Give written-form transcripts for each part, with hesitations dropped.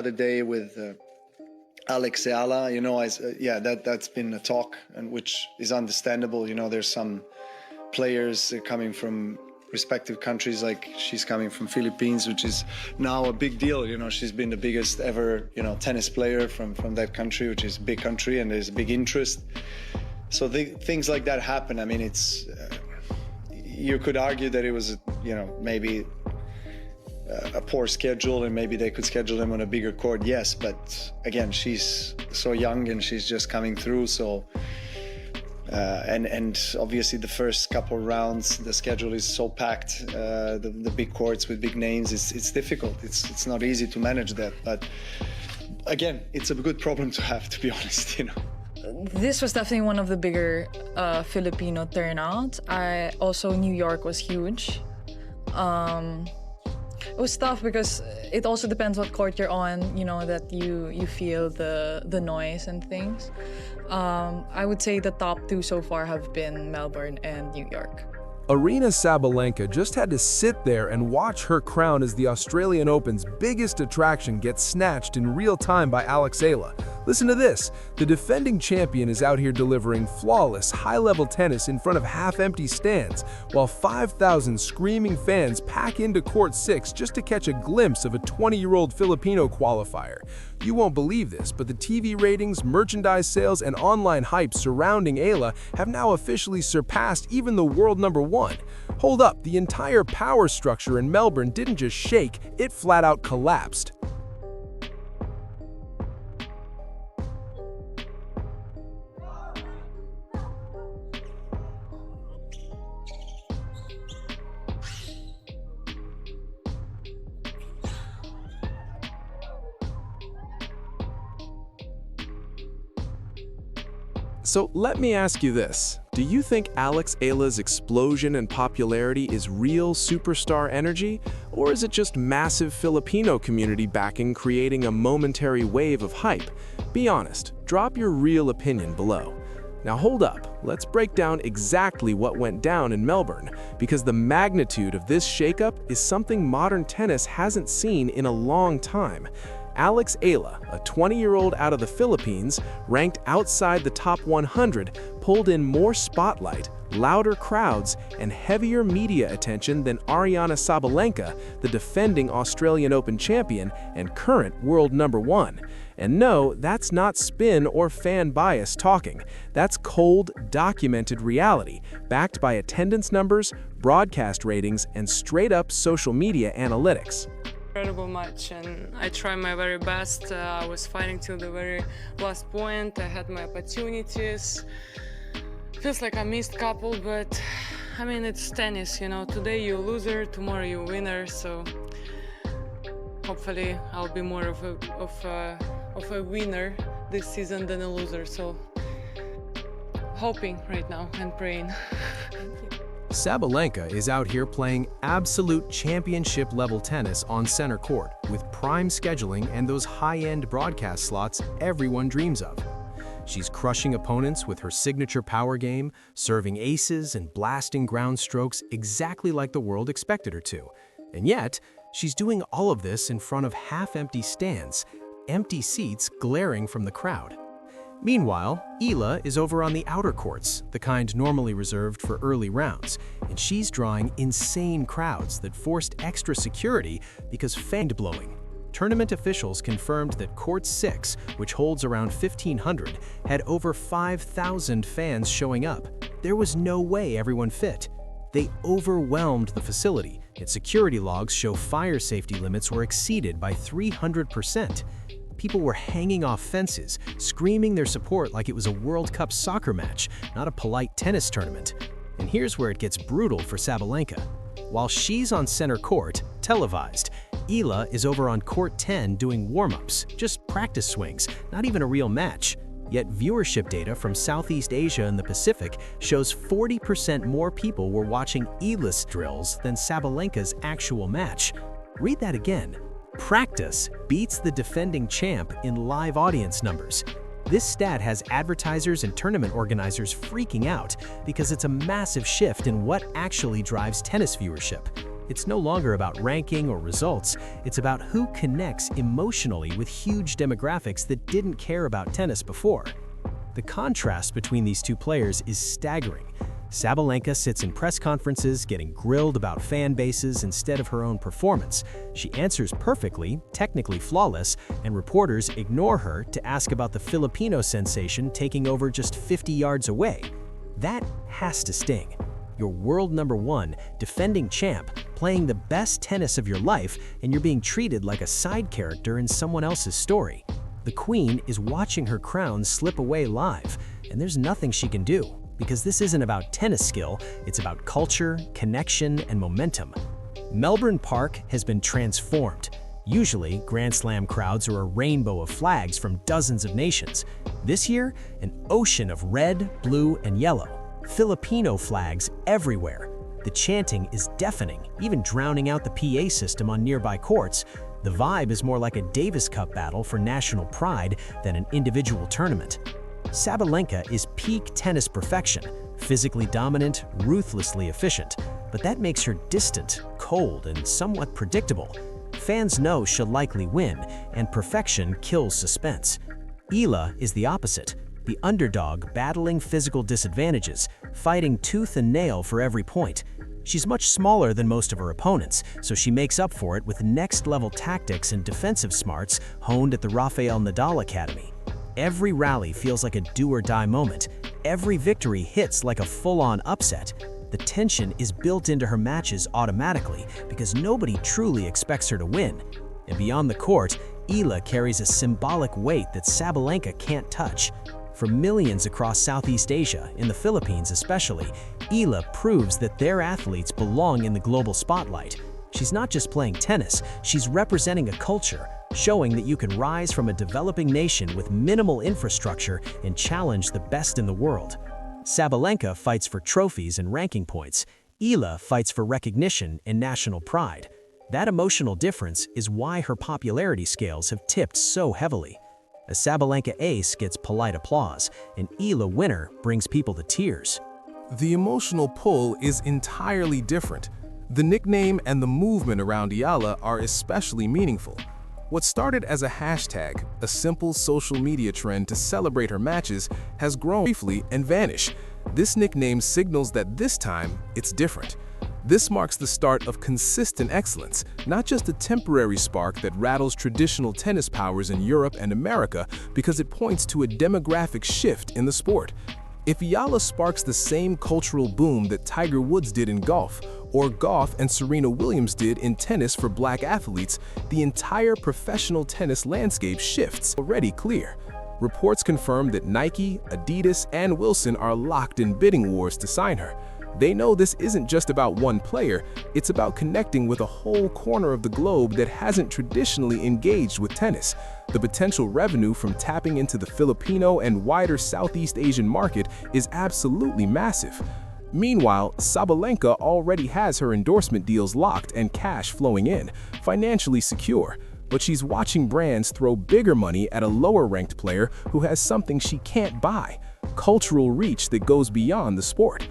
the day with Eala, that's been a talk, and which is understandable. There's some players coming from respective countries, like she's coming from Philippines, which is now a big deal. She's been the biggest ever, tennis player from that country, which is a big country, and there's a big interest. So things like that happen. I mean, it's you could argue that it was, maybe a poor schedule, and maybe they could schedule them on a bigger court. Yes, but again, she's so young and she's just coming through. So, and obviously the first couple rounds, the schedule is so packed. The big courts with big names, it's difficult. It's not easy to manage that. But again, it's a good problem to have, to be honest. This was definitely one of the bigger Filipino turnouts. New York was huge. It was tough because it also depends what court you're on, that you feel the noise and things. I would say the top two so far have been Melbourne and New York. Aryna Sabalenka just had to sit there and watch her crown as the Australian Open's biggest attraction gets snatched in real time by Eala. Listen to this. The defending champion is out here delivering flawless, high-level tennis in front of half-empty stands, while 5,000 screaming fans pack into Court 6 just to catch a glimpse of a 20-year-old Filipino qualifier. You won't believe this, but the TV ratings, merchandise sales, and online hype surrounding Eala have now officially surpassed even the world #1. Hold up, the entire power structure in Melbourne didn't just shake, it flat out collapsed. So let me ask you this. Do you think Eala's explosion in popularity is real superstar energy? Or is it just massive Filipino community backing creating a momentary wave of hype? Be honest, drop your real opinion below. Now hold up, let's break down exactly what went down in Melbourne, because the magnitude of this shakeup is something modern tennis hasn't seen in a long time. Eala, a 20-year-old out of the Philippines, ranked outside the top 100, pulled in more spotlight, louder crowds, and heavier media attention than Aryna Sabalenka, the defending Australian Open champion and current world #1. And no, that's not spin or fan bias talking. That's cold, documented reality, backed by attendance numbers, broadcast ratings, and straight-up social media analytics. Incredible match, and I tried my very best. I was fighting till the very last point. I had my opportunities. Feels like I missed a couple, but I mean, it's tennis, Today you're a loser, tomorrow you're a winner. So hopefully I'll be more of a winner this season than a loser. So hoping right now and praying. Sabalenka is out here playing absolute championship-level tennis on center court with prime scheduling and those high-end broadcast slots everyone dreams of. She's crushing opponents with her signature power game, serving aces and blasting ground strokes exactly like the world expected her to. And yet, she's doing all of this in front of half-empty stands, empty seats glaring from the crowd. Meanwhile, Eala is over on the outer courts, the kind normally reserved for early rounds, and she's drawing insane crowds that forced extra security because fan-blowing. Tournament officials confirmed that Court 6, which holds around 1,500, had over 5,000 fans showing up. There was no way everyone fit. They overwhelmed the facility, and security logs show fire safety limits were exceeded by 300%. People were hanging off fences, screaming their support like it was a World Cup soccer match, not a polite tennis tournament. And here's where it gets brutal for Sabalenka. While she's on center court, televised, Eala is over on court 10 doing warm-ups, just practice swings, not even a real match. Yet viewership data from Southeast Asia and the Pacific shows 40% more people were watching Eala's drills than Sabalenka's actual match. Read that again. Practice beats the defending champ in live audience numbers. This stat has advertisers and tournament organizers freaking out because it's a massive shift in what actually drives tennis viewership. It's no longer about ranking or results, it's about who connects emotionally with huge demographics that didn't care about tennis before. The contrast between these two players is staggering. Sabalenka sits in press conferences getting grilled about fan bases instead of her own performance. She answers perfectly, technically flawless, and reporters ignore her to ask about the Filipino sensation taking over just 50 yards away. That has to sting. You're world number one, defending champ, playing the best tennis of your life, and you're being treated like a side character in someone else's story. The queen is watching her crown slip away live, and there's nothing she can do. Because this isn't about tennis skill, it's about culture, connection, and momentum. Melbourne Park has been transformed. Usually, Grand Slam crowds are a rainbow of flags from dozens of nations. This year, an ocean of red, blue, and yellow. Filipino flags everywhere. The chanting is deafening, even drowning out the PA system on nearby courts. The vibe is more like a Davis Cup battle for national pride than an individual tournament. Sabalenka is peak tennis perfection, physically dominant, ruthlessly efficient, but that makes her distant, cold, and somewhat predictable. Fans know she'll likely win, and perfection kills suspense. Eala is the opposite, the underdog battling physical disadvantages, fighting tooth and nail for every point. She's much smaller than most of her opponents, so she makes up for it with next-level tactics and defensive smarts honed at the Rafael Nadal Academy. Every rally feels like a do-or-die moment. Every victory hits like a full-on upset. The tension is built into her matches automatically because nobody truly expects her to win. And beyond the court, Eala carries a symbolic weight that Sabalenka can't touch. For millions across Southeast Asia, in the Philippines especially, Eala proves that their athletes belong in the global spotlight. She's not just playing tennis, she's representing a culture, showing that you can rise from a developing nation with minimal infrastructure and challenge the best in the world. Sabalenka fights for trophies and ranking points. Eala fights for recognition and national pride. That emotional difference is why her popularity scales have tipped so heavily. A Sabalenka ace gets polite applause, an Eala winner brings people to tears. The emotional pull is entirely different. The nickname and the movement around Eala are especially meaningful. What started as a hashtag, a simple social media trend to celebrate her matches, has grown briefly and vanished. This nickname signals that this time, it's different. This marks the start of consistent excellence, not just a temporary spark that rattles traditional tennis powers in Europe and America because it points to a demographic shift in the sport. If Eala sparks the same cultural boom that Tiger Woods did in golf, or Goff and Serena Williams did in tennis for black athletes, the entire professional tennis landscape shifts. Already clear. Reports confirm that Nike, Adidas, and Wilson are locked in bidding wars to sign her. They know this isn't just about one player, it's about connecting with a whole corner of the globe that hasn't traditionally engaged with tennis. The potential revenue from tapping into the Filipino and wider Southeast Asian market is absolutely massive. Meanwhile, Sabalenka already has her endorsement deals locked and cash flowing in, financially secure. But she's watching brands throw bigger money at a lower-ranked player who has something she can't buy, cultural reach that goes beyond the sport.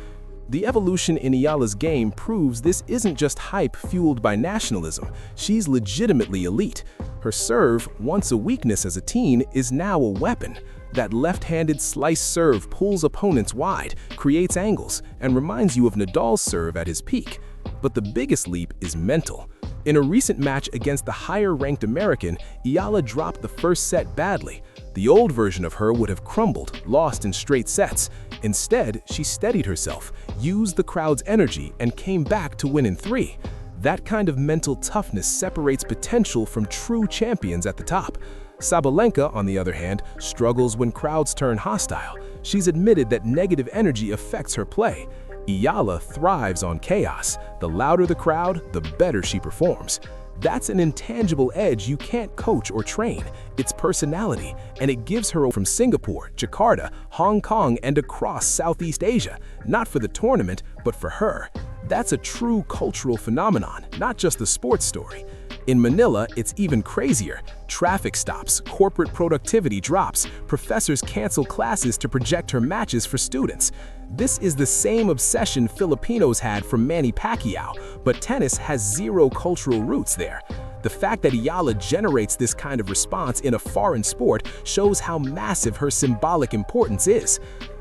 The evolution in Eala's game proves this isn't just hype fueled by nationalism. She's legitimately elite. Her serve, once a weakness as a teen, is now a weapon. That left-handed slice serve pulls opponents wide, creates angles, and reminds you of Nadal's serve at his peak. But the biggest leap is mental. In a recent match against the higher-ranked American, Eala dropped the first set badly. The old version of her would have crumbled, lost in straight sets. Instead, she steadied herself, used the crowd's energy, and came back to win in 3. That kind of mental toughness separates potential from true champions at the top. Sabalenka, on the other hand, struggles when crowds turn hostile. She's admitted that negative energy affects her play. Eala thrives on chaos. The louder the crowd, the better she performs. That's an intangible edge you can't coach or train. It's personality, and it gives her from Singapore, Jakarta, Hong Kong, and across Southeast Asia, not for the tournament, but for her. That's a true cultural phenomenon, not just the sports story. In Manila, it's even crazier. Traffic stops, corporate productivity drops, professors cancel classes to project her matches for students. This is the same obsession Filipinos had for Manny Pacquiao, but tennis has zero cultural roots there. The fact that Eala generates this kind of response in a foreign sport shows how massive her symbolic importance is.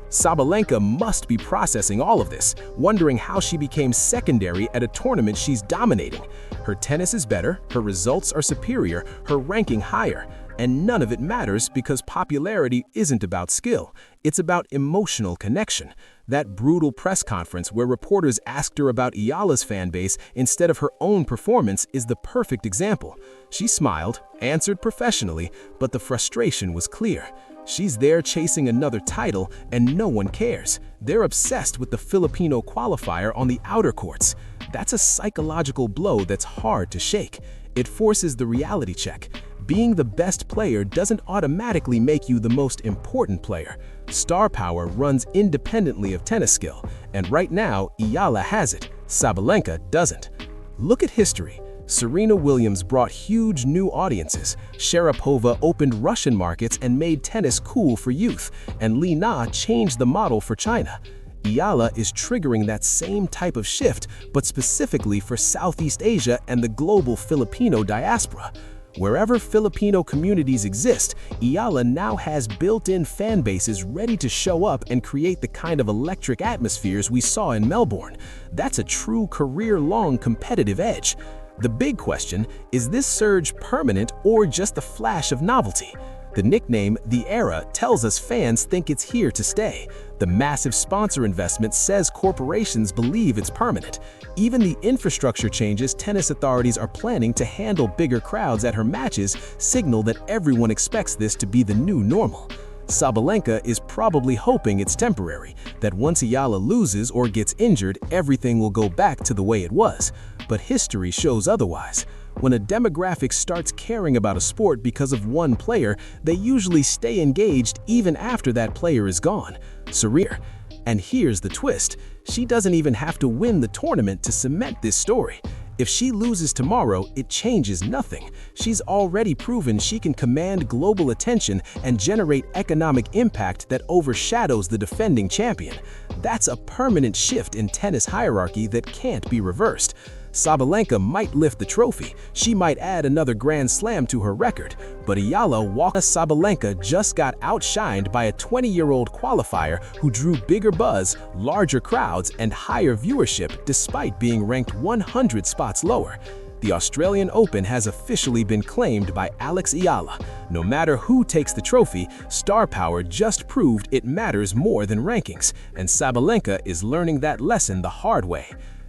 Sabalenka must be processing all of this, wondering how she became secondary at a tournament she's dominating. Her tennis is better, her results are superior, her ranking higher, and none of it matters because popularity isn't about skill, it's about emotional connection. That brutal press conference where reporters asked her about Eala's fan base instead of her own performance is the perfect example. She smiled, answered professionally, but the frustration was clear. She's there chasing another title and no one cares. They're obsessed with the Filipino qualifier on the outer courts. That's a psychological blow that's hard to shake. It forces the reality check. Being the best player doesn't automatically make you the most important player. Star power runs independently of tennis skill, and right now, Eala has it, Sabalenka doesn't. Look at history. Serena Williams brought huge new audiences, Sharapova opened Russian markets and made tennis cool for youth, and Li Na changed the model for China. Eala is triggering that same type of shift, but specifically for Southeast Asia and the global Filipino diaspora. Wherever Filipino communities exist, Eala now has built-in fan bases ready to show up and create the kind of electric atmospheres we saw in Melbourne. That's a true career-long competitive edge. The big question, is this surge permanent or just a flash of novelty? The nickname, The Era, tells us fans think it's here to stay. The massive sponsor investment says corporations believe it's permanent. Even the infrastructure changes tennis authorities are planning to handle bigger crowds at her matches signal that everyone expects this to be the new normal. Sabalenka is probably hoping it's temporary, that once Eala loses or gets injured, everything will go back to the way it was. But history shows otherwise. When a demographic starts caring about a sport because of one player, they usually stay engaged even after that player is gone. Serena. And here's the twist. She doesn't even have to win the tournament to cement this story. If she loses tomorrow, it changes nothing. She's already proven she can command global attention and generate economic impact that overshadows the defending champion. That's a permanent shift in tennis hierarchy that can't be reversed. Sabalenka might lift the trophy, she might add another Grand Slam to her record, but Sabalenka just got outshined by a 20-year-old qualifier who drew bigger buzz, larger crowds, and higher viewership despite being ranked 100 spots lower. The Australian Open has officially been claimed by Eala. No matter who takes the trophy, star power just proved it matters more than rankings, and Sabalenka is learning that lesson the hard way.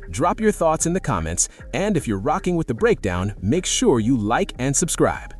Drop your thoughts in the comments, and if you're rocking with the breakdown, make sure you like and subscribe.